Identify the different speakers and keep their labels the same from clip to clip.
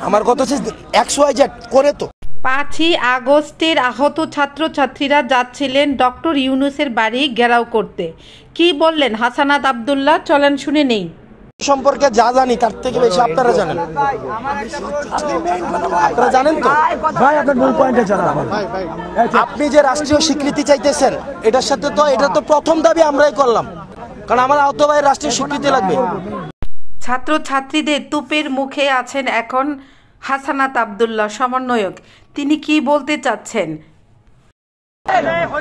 Speaker 1: আমার কথা হচ্ছে XYZ করে তো।
Speaker 2: 5ই আগস্টের আহত ছাত্রছাত্রীরা যাচ্ছিলেন ডক্টর ইউনূসের বাড়ি ঘেরাও করতে। কি বললেন হাসানাত আব্দুল্লাহ, চলেন শুনে নেই।
Speaker 1: সম্পর্কে যা জানি তার থেকে বেশি আপনারা জানেন। আপনারা জানেন তো
Speaker 3: ভাই, আপনার মূল পয়েন্টে জানান।
Speaker 1: আপনি যে রাষ্ট্রীয় স্বীকৃতি চাইতেছেন, এটার সাথে তো এটা তো প্রথম দাবি আমরাই করলাম, কারণ আমার আহত ভাইয়ের রাষ্ট্রীয় স্বীকৃতি লাগবে।
Speaker 2: ছাত্রছাত্রীদের তুপের মুখে আছেন এখন হাসানাত আব্দুল্লাহ সমন্বয়ক। তিনি কি বলতে চাচ্ছেন?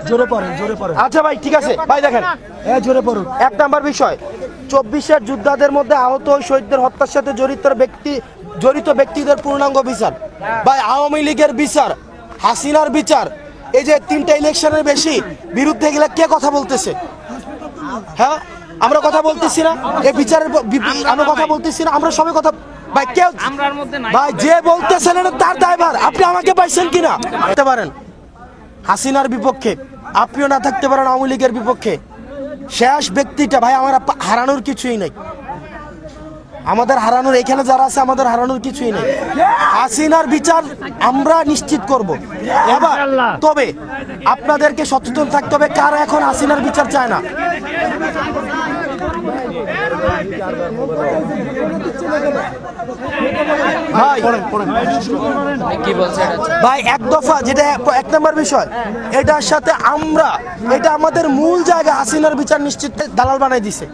Speaker 3: জোরে পড়েন, জোরে পড়েন।
Speaker 1: আচ্ছা ভাই, ঠিক আছে ভাই, দেখেন
Speaker 3: জোরে পড়ুন।
Speaker 1: 1 নাম্বার বিষয়, 24-এর যোদ্ধাদের মধ্যে আহত ওই শহীদদের হত্যার সাথে জড়িত ব্যক্তিদের পূর্ণাঙ্গ বিচার। ভাই, আওয়ামী লীগের বিচার, হাসিনার বিচার, এই যে 3টা ইলেকশনের বেশি বিরুদ্ধে গেলে কে কথা বলতেছে? হ্যাঁ, আমরা কথা বলতেছি না? এই বিচারের আমরা কথা বলতেছি না? আমরা সবাই কথা ভাই, কেউ ভাই যে বলতেছেন এটা তার দায়ভার। আপনি আমাকে পাইছেন কিনা বলতে পারেন। হাসিনার বিপক্ষে আপনিও না থাকতে পারেন, আওয়ামী লীগের বিপক্ষে। শেষ ব্যক্তিটা ভাই, আমার হারানোর কিছুই নেই। আমাদের হারানোর, এখানে যারা আছে আমাদের হারানোর কিছুই নেই। হাসিনার বিচার আমরা নিশ্চিত করব। এবার তবে আপনাদেরকে সচেতন থাকতে হবে কারা এখন হাসিনার বিচার চায় না। ভাই, এক দফা যেটা 1 নম্বর বিষয়, এটার সাথে এটা আমাদের মূল জায়গা। হাসিনার বিচার নিশ্চিত দালাল বানাই দিছে,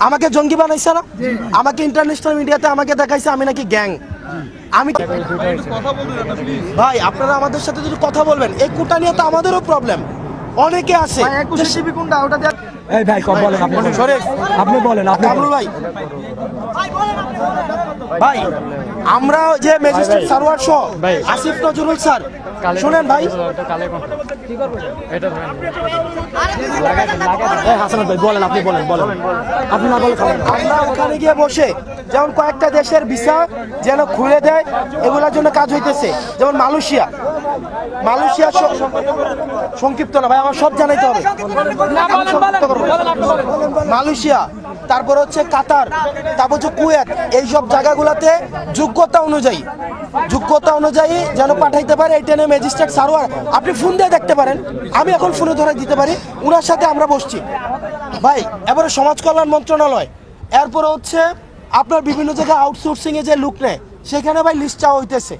Speaker 1: আমাকে জঙ্গি বানাইছে না, আমাকে ইন্টারন্যাশনাল মিডিয়াতে আমাকে দেখাইছে আমি নাকি গ্যাং। ভাই, আপনারা আমাদের সাথে যদি কথা বলবেন, এই কোটা নিয়ে তো আমাদেরও প্রবলেম অনেকে আছে।
Speaker 3: আপনি বলেন,
Speaker 1: ভাই, আমরা যে ম্যাজিস্ট্রেট সারোয়ার সহ আসিফ নজরুল স্যার, শুনেন ভাই,
Speaker 3: হাসানাত ভাই বলেন, আপনি বলেন, আপনি না বলে
Speaker 1: আমরা ওখানে গিয়ে বসে যেমন কয়েকটা দেশের ভিসা যেন খুলে দেয়, এগুলোর জন্য কাজ হইতেছে। যেমন মালয়েশিয়া সংক্ষিপ্ত না ভাই, আমার সব জানাইতে হবে। মালয়েশিয়া, তারপর হচ্ছে কাতার, তারপর হচ্ছে কুয়েত, এইসব জায়গাগুলোতে যোগ্যতা অনুযায়ী যেন পাঠাইতে পারে। এই ট্রেনে ম্যাজিস্ট্রেট সারোয়ার, আপনি ফোন দিয়ে দেখতে পারেন, আমি এখন ফোনে ধরে দিতে পারি, ওনার সাথে আমরা বসছি ভাই। এবারে সমাজ কল্যাণ মন্ত্রণালয়, এরপরে হচ্ছে আপনার বিভিন্ন জায়গায় আউটসোর্সিং এ যে লোক নেয়, সেখানে ভাই লিস্ট চাওয়া হইতেছে।